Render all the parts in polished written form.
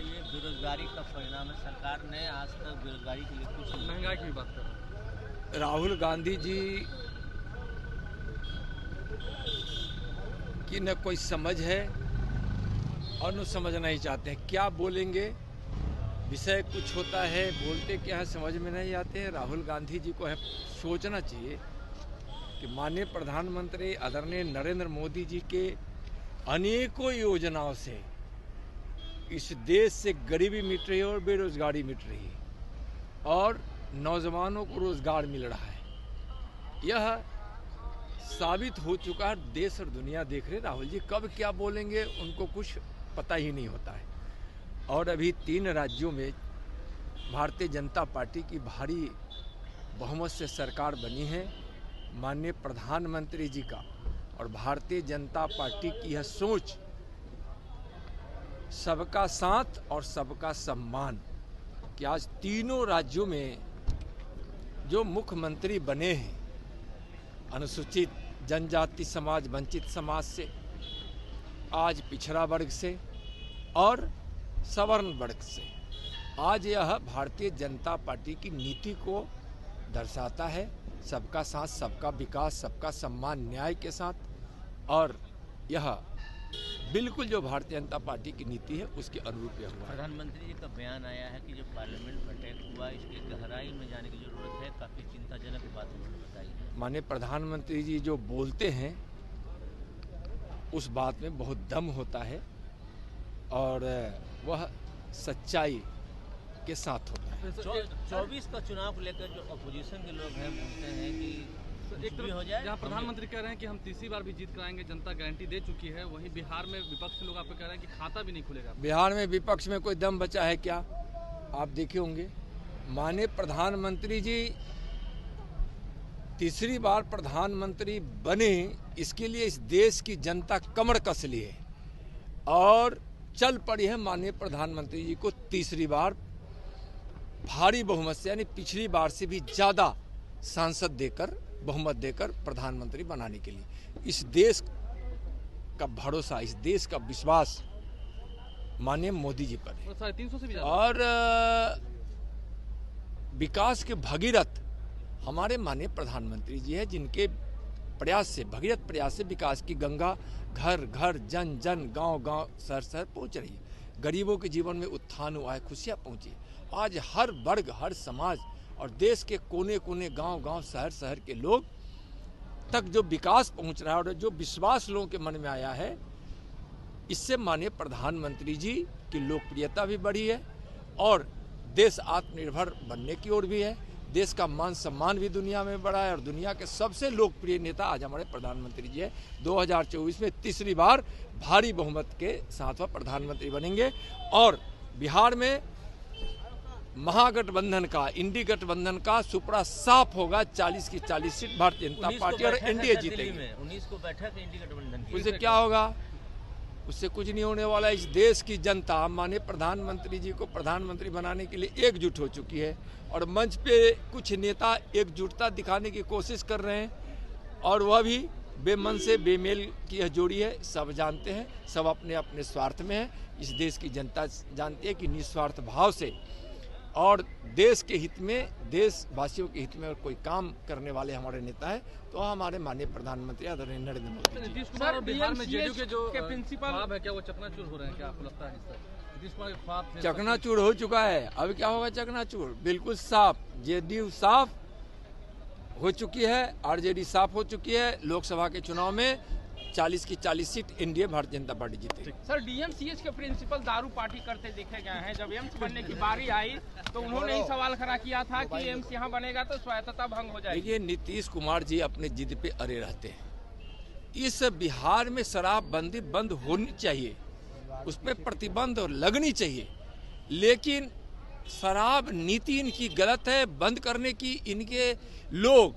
ये बेरोजगारी का परिणाम है। सरकार ने आज तक बेरोजगारी के लिए कुछ महंगाई की भी बात कर रहे हैं। राहुल गांधी जी की न कोई समझ है और न समझना ही चाहते हैं। क्या बोलेंगे, विषय कुछ होता है, बोलते क्या है समझ में नहीं आते हैं। राहुल गांधी जी को है सोचना चाहिए कि माननीय प्रधानमंत्री आदरणीय नरेंद्र मोदी जी के अनेकों योजनाओं से इस देश से गरीबी मिट रही है और बेरोजगारी मिट रही है और नौजवानों को रोजगार मिल रहा है। यह साबित हो चुका है, देश और दुनिया देख रहे। राहुल जी कब क्या बोलेंगे उनको कुछ पता ही नहीं होता है। और अभी 3 राज्यों में भारतीय जनता पार्टी की भारी बहुमत से सरकार बनी है। माननीय प्रधानमंत्री जी का और भारतीय जनता पार्टी की यह सोच सबका साथ और सबका सम्मान कि आज तीनों राज्यों में जो मुख्यमंत्री बने हैं अनुसूचित जनजाति समाज, वंचित समाज से, आज पिछड़ा वर्ग से और सवर्ण वर्ग से, आज यह भारतीय जनता पार्टी की नीति को दर्शाता है। सबका साथ, सबका विकास, सबका सम्मान, न्याय के साथ। और यह बिल्कुल जो भारतीय जनता पार्टी की नीति है उसके अनुरूप यह हुआ। प्रधानमंत्री जी का बयान आया है कि जो पार्लियामेंट अटैक हुआ इसकी गहराई में जाने की जरूरत है। काफी चिंताजनक बात उन्होंने बताई। माननीय प्रधानमंत्री जी जो बोलते हैं उस बात में बहुत दम होता है और वह सच्चाई के साथ होता है। 24 का चुनाव को लेकर जो अपोजिशन के लोग हैं बोलते हैं कि एक तरफ हो जाए, जहाँ प्रधानमंत्री कह रहे हैं कि हम तीसरी बार भी जीत कराएंगे, जनता गारंटी दे चुकी है, वहीं बिहार में विपक्ष के लोग आपको कह रहे हैं कि खाता भी नहीं खुलेगा। बिहार में विपक्ष में कोई दम बचा है क्या? आप देखे होंगे माननीय प्रधानमंत्री जी तीसरी बार प्रधानमंत्री बने, इसके लिए इस देश की जनता कमर कस ली है और चल पड़ी है माननीय प्रधानमंत्री जी को तीसरी बार भारी बहुमत से, यानी पिछली बार से भी ज्यादा सांसद देकर, बहुमत देकर प्रधानमंत्री बनाने के लिए। इस देश का भरोसा, इस देश का विश्वास माननीय मोदी जी पर है। 350 से भी ज्यादा। और विकास के भगीरथ हमारे माननीय प्रधानमंत्री जी है, जिनके प्रयास से, भगीरथ प्रयास से विकास की गंगा घर घर, जन जन, गांव गांव, शहर शहर पहुंच रही है। गरीबों के जीवन में उत्थान हुआ है, खुशियां पहुंची। आज हर वर्ग, हर समाज और देश के कोने कोने, गांव गांव, शहर शहर के लोग तक जो विकास पहुंच रहा है और जो विश्वास लोगों के मन में आया है, इससे माननीय प्रधानमंत्री जी की लोकप्रियता भी बढ़ी है और देश आत्मनिर्भर बनने की ओर भी है। देश का मान सम्मान भी दुनिया में बढ़ा है और दुनिया के सबसे लोकप्रिय नेता आज हमारे प्रधानमंत्री जी है। 2024 में तीसरी बार भारी बहुमत के साथ वह प्रधानमंत्री बनेंगे और बिहार में महागठबंधन का, इंडी गठबंधन का सुपड़ा साफ होगा। 40 की 40 सीट भारतीय जनता पार्टी और एनडीए जीतेगी। 19 को बैठक इंडी गठबंधन की। उससे क्या होगा? उससे कुछ नहीं होने वाला। इस देश की जनता माननीय प्रधानमंत्री जी को प्रधानमंत्री बनाने के लिए एकजुट हो चुकी है और मंच पे कुछ नेता एकजुटता दिखाने की कोशिश कर रहे हैं और वह भी बेमन से बेमेल की यह जोड़ी है। सब जानते हैं, सब अपने अपने स्वार्थ में है। इस देश की जनता जानती है कि निस्वार्थ भाव से और देश के हित में, देशवासियों के हित में और कोई काम करने वाले हमारे नेता है तो हमारे माननीय प्रधानमंत्री आदरणीय नरेंद्र मोदी जी। नीतीश कुमार और बिहार में जेडीयू के जो प्रिंसिपल है, क्या वो चकनाचूर हो रहे हैं? क्या आपको लगता है नीतीश कुमार के ख्वाब चकनाचूर हो चुका है? अब क्या होगा चकनाचूर? बिल्कुल साफ, जेडीयू साफ हो चुकी है, आरजेडी साफ हो चुकी है। लोकसभा के चुनाव में 40 की 40 seat NDA Bharatiya Janata party जीतेगी। सर, डीएमसीएच के प्रिंसिपल दारू पार्टी करते देखे गए हैं। जब एम्स बनने की बारी आई तो उन्होंने ही सवाल खड़ा किया था कि एम्स यहाँ बनेगा तो स्वायत्तता भंग हो जाएगी। देखिए, नीतीश कुमार जी अपने जिद पे अड़े रहते हैं। इस बिहार में शराबबंदी बंद होनी चाहिए, उस पर प्रतिबंध लगनी चाहिए, लेकिन शराब नीति इनकी गलत है। बंद करने की इनके लोग,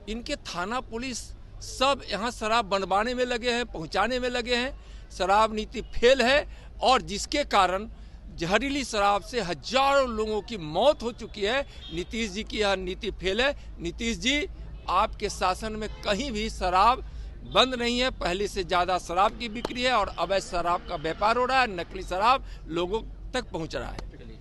इनके थाना पुलिस सब यहाँ शराब बनवाने में लगे हैं, पहुँचाने में लगे हैं। शराब नीति फेल है और जिसके कारण जहरीली शराब से हजारों लोगों की मौत हो चुकी है। नीतीश जी की यह नीति फेल है। नीतीश जी, आपके शासन में कहीं भी शराब बंद नहीं है। पहले से ज़्यादा शराब की बिक्री है और अवैध शराब का व्यापार हो रहा है। नकली शराब लोगों तक पहुंच रहा है। चलिए